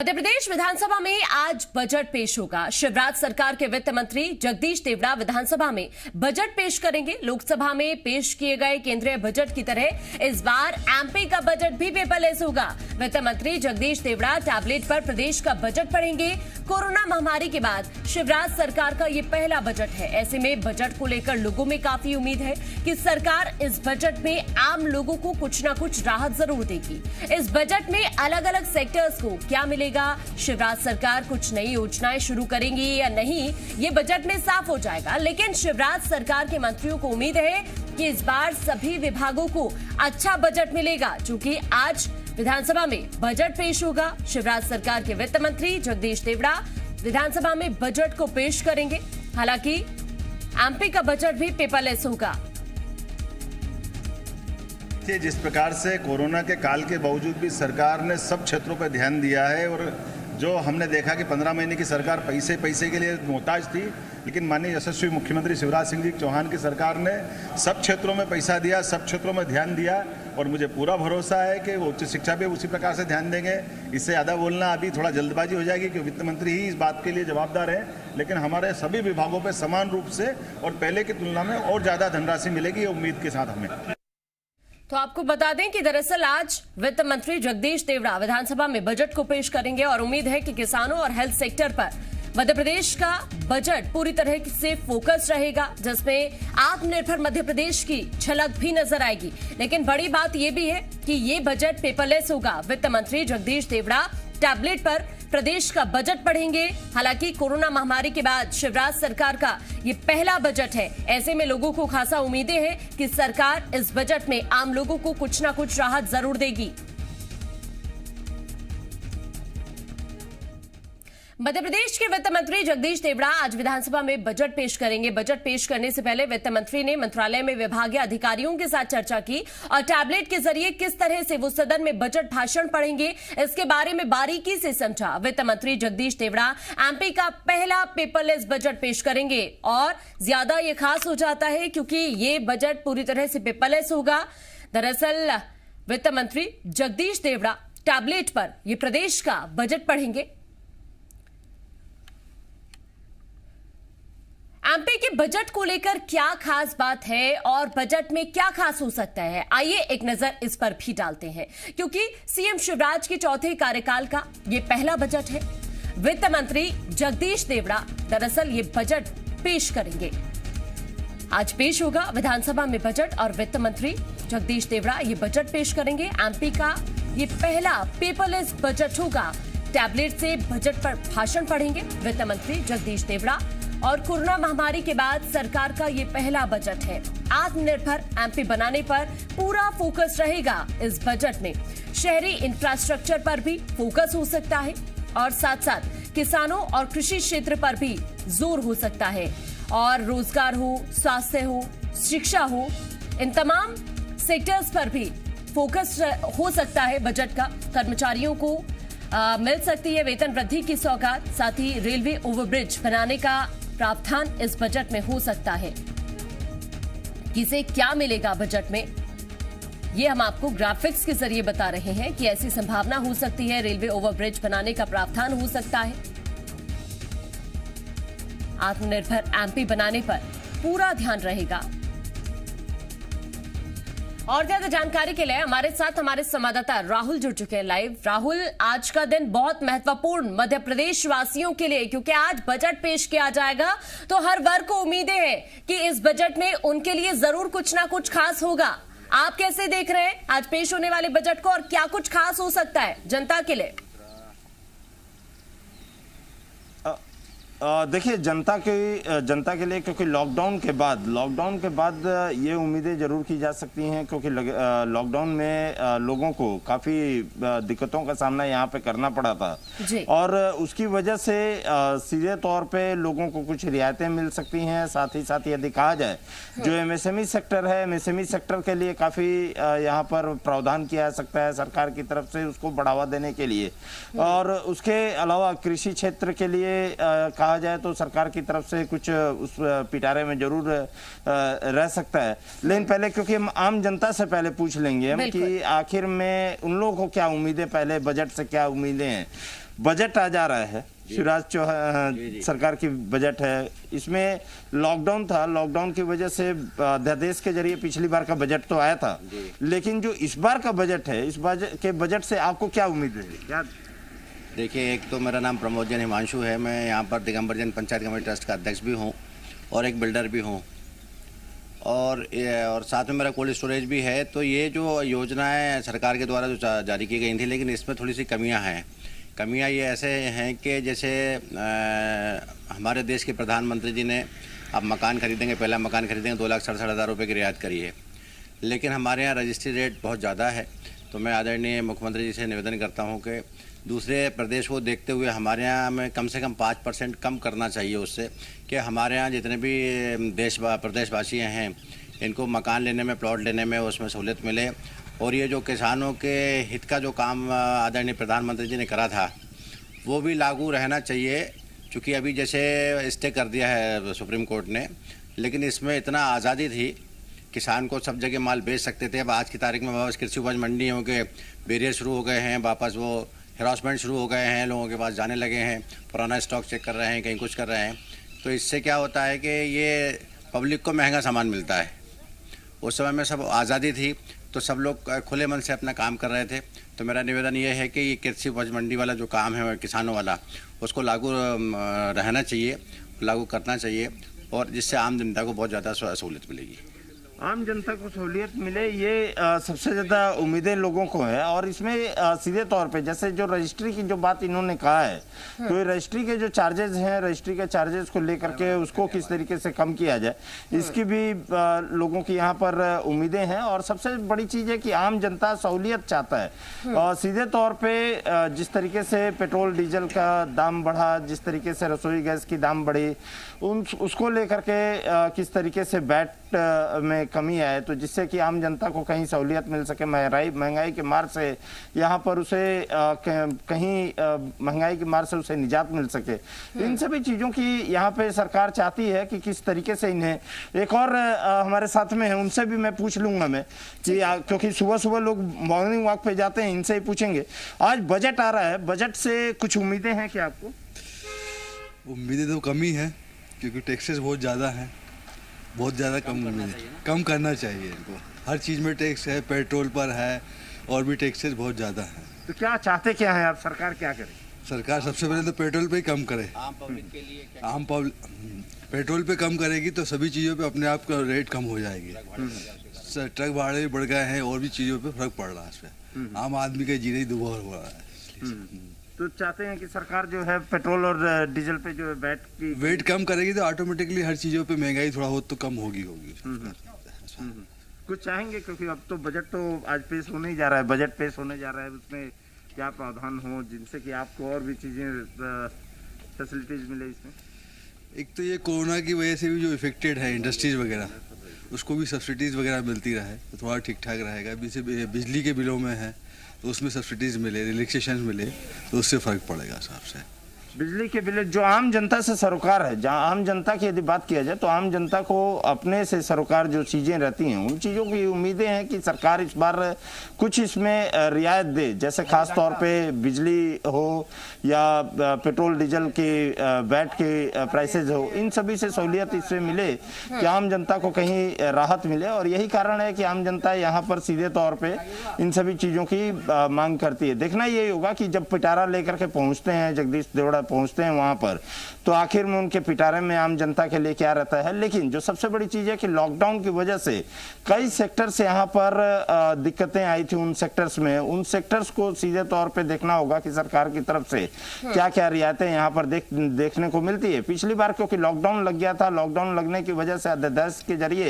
मध्य प्रदेश विधानसभा में आज बजट पेश होगा। शिवराज सरकार के वित्त मंत्री जगदीश देवड़ा विधानसभा में बजट पेश करेंगे। लोकसभा में पेश किए गए केंद्रीय बजट की तरह इस बार एमपी का बजट भी पेपरलेस होगा। वित्त मंत्री जगदीश देवड़ा टैबलेट पर प्रदेश का बजट पढ़ेंगे। कोरोना महामारी के बाद शिवराज सरकार का ये पहला बजट है। ऐसे में बजट को लेकर लोगों में काफी उम्मीद है कि सरकार इस बजट में आम लोगों को कुछ न कुछ राहत जरूर देगी। इस बजट में अलग अलग सेक्टर्स को क्या मिलेगा, शिवराज सरकार कुछ नई योजनाएं शुरू करेंगी या नहीं, ये बजट में साफ हो जाएगा। लेकिन शिवराज सरकार के मंत्रियों को उम्मीद है कि इस बार सभी विभागों को अच्छा बजट मिलेगा। चूंकि आज विधानसभा में बजट पेश होगा, शिवराज सरकार के वित्त मंत्री जगदीश देवड़ा विधानसभा में बजट को पेश करेंगे। हालांकि एमपी का बजट भी पेपरलेस होगा। जिस प्रकार से कोरोना के काल के बावजूद भी सरकार ने सब क्षेत्रों पर ध्यान दिया है और जो हमने देखा कि 15 महीने की सरकार पैसे के लिए मोहताज थी, लेकिन माननीय यशस्वी मुख्यमंत्री शिवराज सिंह जी चौहान की सरकार ने सब क्षेत्रों में पैसा दिया, सब क्षेत्रों में ध्यान दिया और मुझे पूरा भरोसा है कि वो उच्च शिक्षा पे उसी प्रकार से ध्यान देंगे। इससे ज़्यादा बोलना अभी थोड़ा जल्दबाजी हो जाएगी कि वित्त मंत्री ही इस बात के लिए जवाबदार है, लेकिन हमारे सभी विभागों पर समान रूप से और पहले की तुलना में और ज़्यादा धनराशि मिलेगी, ये उम्मीद के साथ हमें। तो आपको बता दें कि दरअसल आज वित्त मंत्री जगदीश देवड़ा विधानसभा में बजट को पेश करेंगे और उम्मीद है कि किसानों और हेल्थ सेक्टर पर मध्य प्रदेश का बजट पूरी तरह से फोकस रहेगा, जिसमें आत्मनिर्भर मध्य प्रदेश की झलक भी नजर आएगी। लेकिन बड़ी बात यह भी है कि ये बजट पेपरलेस होगा। वित्त मंत्री जगदीश देवड़ा टैबलेट पर प्रदेश का बजट पढ़ेंगे। हालांकि कोरोना महामारी के बाद शिवराज सरकार का ये पहला बजट है। ऐसे में लोगों को खासा उम्मीदें हैं कि सरकार इस बजट में आम लोगों को कुछ ना कुछ राहत जरूर देगी। मध्य प्रदेश के वित्त मंत्री जगदीश देवड़ा आज विधानसभा में बजट पेश करेंगे। बजट पेश करने से पहले वित्त मंत्री ने मंत्रालय में विभागीय अधिकारियों के साथ चर्चा की और टैबलेट के जरिए किस तरह से वो सदन में बजट भाषण पढ़ेंगे, इसके बारे में बारीकी से समझा। वित्त मंत्री जगदीश देवड़ा एमपी का पहला पेपरलेस बजट पेश करेंगे और ज्यादा ये खास हो जाता है क्योंकि ये बजट पूरी तरह से पेपरलेस होगा। दरअसल वित्त मंत्री जगदीश देवड़ा टैबलेट पर ये प्रदेश का बजट पढ़ेंगे। एमपी के बजट को लेकर क्या खास बात है और बजट में क्या खास हो सकता है, आइए एक नजर इस पर भी डालते हैं, क्योंकि सीएम शिवराज के चौथे कार्यकाल का ये पहला बजट है। वित्त मंत्री जगदीश देवड़ा दरअसल ये बजट पेश करेंगे। आज पेश होगा विधानसभा में बजट और वित्त मंत्री जगदीश देवड़ा ये बजट पेश करेंगे। एमपी का ये पहला पेपरलेस बजट होगा। टैबलेट से बजट पर भाषण पढ़ेंगे वित्त मंत्री जगदीश देवड़ा और कोरोना महामारी के बाद सरकार का ये पहला बजट है। आत्मनिर्भर एमपी बनाने पर पूरा फोकस रहेगा इस बजट में। शहरी इंफ्रास्ट्रक्चर पर भी फोकस हो सकता है और साथ साथ किसानों और कृषि क्षेत्र पर भी जोर हो सकता है और रोजगार हो, स्वास्थ्य हो, शिक्षा हो, इन तमाम सेक्टर्स पर भी फोकस हो सकता है बजट का। कर्मचारियों को मिल सकती है वेतन वृद्धि की सौगात, साथ ही रेलवे ओवरब्रिज बनाने का प्रावधान इस बजट में हो सकता है। किसे क्या मिलेगा बजट में, ये हम आपको ग्राफिक्स के जरिए बता रहे हैं कि ऐसी संभावना हो सकती है। रेलवे ओवरब्रिज बनाने का प्रावधान हो सकता है। आत्मनिर्भर एमपी बनाने पर पूरा ध्यान रहेगा। और ज्यादा जानकारी के लिए हमारे साथ हमारे संवाददाता राहुल जुड़ चुके हैं लाइव। राहुल, आज का दिन बहुत महत्वपूर्ण मध्य प्रदेश वासियों के लिए, क्योंकि आज बजट पेश किया जाएगा तो हर वर्ग को उम्मीदें हैं कि इस बजट में उनके लिए जरूर कुछ ना कुछ खास होगा। आप कैसे देख रहे हैं आज पेश होने वाले बजट को और क्या कुछ खास हो सकता है जनता के लिए? देखिए, जनता के लिए, क्योंकि लॉकडाउन के बाद ये उम्मीदें जरूर की जा सकती हैं, क्योंकि लॉकडाउन में लोगों को काफ़ी दिक्कतों का सामना यहाँ पे करना पड़ा था और उसकी वजह से सीधे तौर पे लोगों को कुछ रियायतें मिल सकती हैं। साथ ही साथ यदि कहा जाए जो एमएसएमई सेक्टर है, एमएसएमई सेक्टर के लिए काफ़ी यहाँ पर प्रावधान किया जा सकता है सरकार की तरफ से उसको बढ़ावा देने के लिए। और उसके अलावा कृषि क्षेत्र के लिए कहा जाए तो सरकार की तरफ से कुछ उस पिटारे में जरूर रह सकता है। लेकिन पहले, क्योंकि हम आम जनता से पहले पूछ लेंगे हम कि आखिर में उन लोगों को क्या उम्मीदें, पहले बजट से क्या उम्मीदें हैं। बजट आ जा रहा है, शिवराज चौहान सरकार की बजट है, इसमें लॉकडाउन था, लॉकडाउन की वजह से अध्यादेश के जरिए पिछली बार का बजट तो आया था, लेकिन जो इस बार का बजट है, इस बजट से आपको क्या उम्मीद है? क्या देखिए, एक तो मेरा नाम प्रमोद जैन हिमांशु है, मैं यहाँ पर दिगंबर जैन पंचायत कमेटी ट्रस्ट का अध्यक्ष भी हूँ और एक बिल्डर भी हूँ, और साथ में मेरा कोल्ड स्टोरेज भी है। तो ये जो योजनाएं सरकार के द्वारा जो जारी की गई थी, लेकिन इसमें थोड़ी सी कमियां हैं। कमियां ये ऐसे हैं कि जैसे हमारे देश के प्रधानमंत्री जी ने अब मकान खरीदेंगे, पहला मकान खरीदेंगे 2,67,000 रुपये की रियायत करी है, लेकिन हमारे यहाँ रजिस्ट्री रेट बहुत ज़्यादा है। तो मैं आदरणीय मुख्यमंत्री जी से निवेदन करता हूँ कि दूसरे प्रदेश को देखते हुए हमारे यहाँ में कम से कम 5% कम करना चाहिए, उससे कि हमारे यहाँ जितने भी प्रदेशवासी हैं इनको मकान लेने में, प्लॉट लेने में उसमें सहूलियत मिले। और ये जो किसानों के हित का जो काम आदरणीय प्रधानमंत्री जी ने करा था वो भी लागू रहना चाहिए, क्योंकि अभी जैसे स्टे कर दिया है सुप्रीम कोर्ट ने, लेकिन इसमें इतना आज़ादी थी, किसान को सब जगह माल बेच सकते थे। अब आज की तारीख में वापस कृषि उपज मंडियों के बैरियर शुरू हो गए हैं, वापस वो हरासमेंट शुरू हो गए हैं, लोगों के पास जाने लगे हैं, पुराना स्टॉक चेक कर रहे हैं, कहीं कुछ कर रहे हैं। तो इससे क्या होता है कि ये पब्लिक को महंगा सामान मिलता है। उस समय में सब आज़ादी थी तो सब लोग खुले मन से अपना काम कर रहे थे। तो मेरा निवेदन ये है कि ये कृषि उपज मंडी वाला जो काम है किसानों वाला, उसको लागू रहना चाहिए, लागू करना चाहिए, और जिससे आम जनता को बहुत ज़्यादा सहूलियत मिलेगी। आम जनता को सहूलियत मिले, ये सबसे ज़्यादा उम्मीदें लोगों को है। और इसमें सीधे तौर पे जैसे जो रजिस्ट्री की जो बात इन्होंने कहा है, तो ये रजिस्ट्री के जो चार्जेस हैं, रजिस्ट्री के चार्जेस को लेकर के उसको किस तरीके से कम किया जाए, इसकी भी लोगों की यहाँ पर उम्मीदें हैं। और सबसे बड़ी चीज़ है कि आम जनता सहूलियत चाहता है। और सीधे तौर पर जिस तरीके से पेट्रोल डीजल का दाम बढ़ा, जिस तरीके से रसोई गैस की दाम बढ़ी, उसको लेकर के किस तरीके से वैट में कमी आए, तो जिससे कि आम जनता को कहीं सहूलियत मिल सके, महंगाई के मार से यहाँ पर उसे कहीं महंगाई की मार से उसे निजात मिल सके। इन सभी चीज़ों की यहाँ पे सरकार चाहती है कि किस तरीके से इन्हें। एक और हमारे साथ में है, उनसे भी मैं पूछ लूँगा मैं कि क्योंकि सुबह सुबह लोग मॉर्निंग वॉक पे जाते हैं, इनसे ही पूछेंगे। आज बजट आ रहा है, बजट से कुछ उम्मीदें हैं क्या आपको? उम्मीदें तो कम ही है, क्योंकि टैक्सेस बहुत ज़्यादा हैं, बहुत ज़्यादा कम करना चाहिए इनको। हर चीज़ में टैक्स है, पेट्रोल पर है, और भी टैक्सेस बहुत ज़्यादा हैं। तो क्या चाहते क्या है आप, सरकार क्या करे? सरकार सबसे पहले तो पेट्रोल पे ही कम करे। पेट्रोल पे कम करेगी तो सभी चीज़ों पे अपने आप का रेट कम हो जाएगी। ट्रक भाड़े भी बढ़ गए हैं, और भी चीज़ों पे फर्क पड़ रहा है। इसमें आम आदमी का जीना ही दुर्भर हो रहा है। तो चाहते हैं कि सरकार जो है पेट्रोल और डीजल पे जो है वेट कम करेगी तो ऑटोमेटिकली हर चीज़ों पे महंगाई थोड़ा बहुत तो कम होगी। कुछ चाहेंगे, क्योंकि अब तो बजट तो आज पेश होने ही जा रहा है, बजट पेश होने जा रहा है, उसमें क्या प्रावधान हो जिनसे कि आपको और भी चीज़ें फैसिलिटीज मिले इसमें? एक तो ये कोरोना की वजह से भी जो इफेक्टेड है इंडस्ट्रीज वगैरह, उसको भी सब्सिडीज़ वगैरह मिलती रहे तो थोड़ा ठीक ठाक रहेगा। बिजली के बिलों में है तो उसमें सब्सिडीज़ मिले, रिलैक्सेशन मिले, तो उससे फ़र्क पड़ेगा साहब से। बिजली के बिल जो आम जनता से सरोकार है, जहाँ आम जनता की यदि बात किया जाए तो आम जनता को अपने से सरोकार जो चीज़ें रहती हैं, उन चीज़ों की उम्मीदें हैं कि सरकार इस बार कुछ इसमें रियायत दे। जैसे खास तौर पे बिजली हो या पेट्रोल डीजल के वैट के प्राइसेज हो, इन सभी से सहूलियत इससे मिले कि आम जनता को कहीं राहत मिले। और यही कारण है कि आम जनता यहाँ पर सीधे तौर पर इन सभी चीज़ों की मांग करती है। देखना यही होगा कि जब पिटारा लेकर के पहुँचते हैं, जगदीश देवड़ा पहुंचते हैं वहां पर, तो आखिर में उनके पिटारे में आम जनता के लिए क्या रहता है। लेकिन जो सबसे बड़ी चीज है कि लॉकडाउन की वजह से कई सेक्टर से यहाँ पर दिक्कतें आई थी, उन सेक्टर्स को सीधे तौर पे देखना होगा कि सरकार की तरफ से क्या क्या रियायतें यहाँ पर देखने को मिलती है। पिछली बार क्योंकि लॉकडाउन लग गया था, लॉकडाउन लगने की वजह से अध्यादेश के जरिए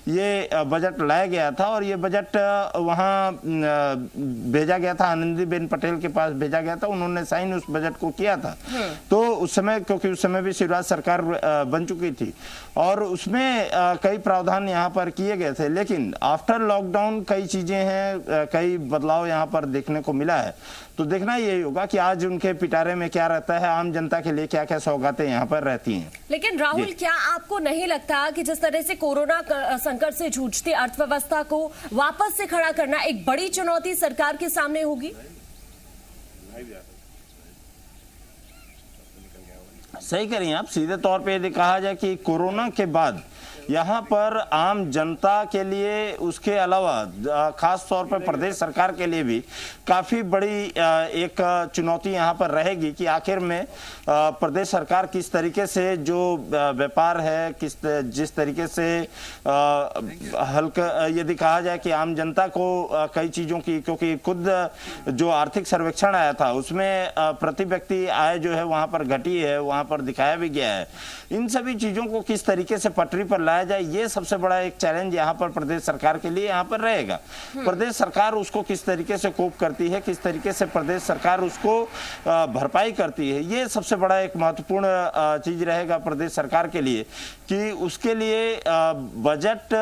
ये बजट लाया गया था और ये बजट वहाँ भेजा गया था, आनंदीबेन पटेल के पास भेजा गया था, उन्होंने साइन उस बजट को किया था। तो उस समय, क्योंकि उस समय भी शिवराज सरकार बन चुकी थी और उसमें कई प्रावधान यहाँ पर किए गए थे, लेकिन आफ्टर लॉकडाउन कई चीजें हैं, कई बदलाव यहाँ पर देखने को मिला है। तो देखना यही होगा कि आज उनके पिटारे में क्या रहता है, आम जनता के लिए क्या क्या सौगातें यहाँ पर रहती हैं। लेकिन राहुल, क्या आपको नहीं लगता कि जिस तरह से कोरोना संकट से जूझती अर्थव्यवस्था को वापस से खड़ा करना एक बड़ी चुनौती सरकार के सामने होगी? सही कह रही हैं आप। सीधे तौर पे यदि कहा जाए कि कोरोना के बाद यहाँ पर आम जनता के लिए, उसके अलावा खास तौर पर प्रदेश सरकार के लिए भी काफ़ी बड़ी एक चुनौती यहाँ पर रहेगी कि आखिर में प्रदेश सरकार किस तरीके से जो व्यापार है, जिस तरीके से हल्का यदि कहा जाए कि आम जनता को कई चीज़ों की, क्योंकि खुद जो आर्थिक सर्वेक्षण आया था उसमें प्रति व्यक्ति आय जो है वहाँ पर घटी है, वहाँ पर दिखाया भी गया है। इन सभी चीज़ों को किस तरीके से पटरी पर लाया जाए, ये सबसे बड़ा एक चैलेंज यहाँ पर प्रदेश सरकार के लिए यहाँ पर रहेगा। प्रदेश सरकार उसको किस तरीके से कोप करती है, किस तरीके से प्रदेश सरकार उसको भरपाई करती है, ये सबसे बड़ा एक महत्वपूर्ण चीज रहेगा प्रदेश सरकार के लिए कि उसके लिए बजट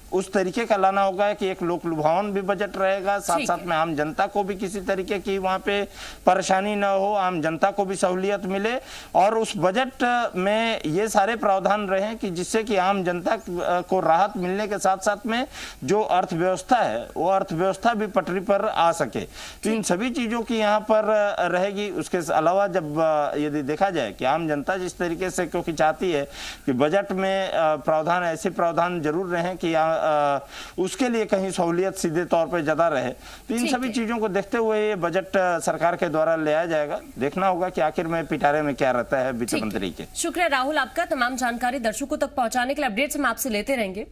उस तरीके का लाना होगा कि एक लोक लुभावन भी बजट रहेगा, साथ साथ में आम जनता को भी किसी तरीके की वहाँ पे परेशानी न हो, आम जनता को भी सहूलियत मिले और उस बजट में ये सारे प्रावधान रहे कि जिससे कि आम जनता को राहत मिलने के साथ साथ में जो अर्थव्यवस्था है वो अर्थव्यवस्था भी पटरी पर आ सके। तो इन सभी चीज़ों की यहाँ पर रहेगी। उसके अलावा जब यदि देखा जाए कि आम जनता जिस तरीके से क्योंकि चाहती है कि बजट में प्रावधान, ऐसे प्रावधान जरूर रहें कि उसके लिए कहीं सहूलियत सीधे तौर पर ज्यादा रहे, तो इन सभी चीजों को देखते हुए ये बजट सरकार के द्वारा लिया जाएगा। देखना होगा कि आखिर में पिटारे में क्या रहता है वित्त मंत्री के। शुक्रिया राहुल आपका तमाम जानकारी दर्शकों तक पहुंचाने के लिए। अपडेट्स हम आपसे लेते रहेंगे।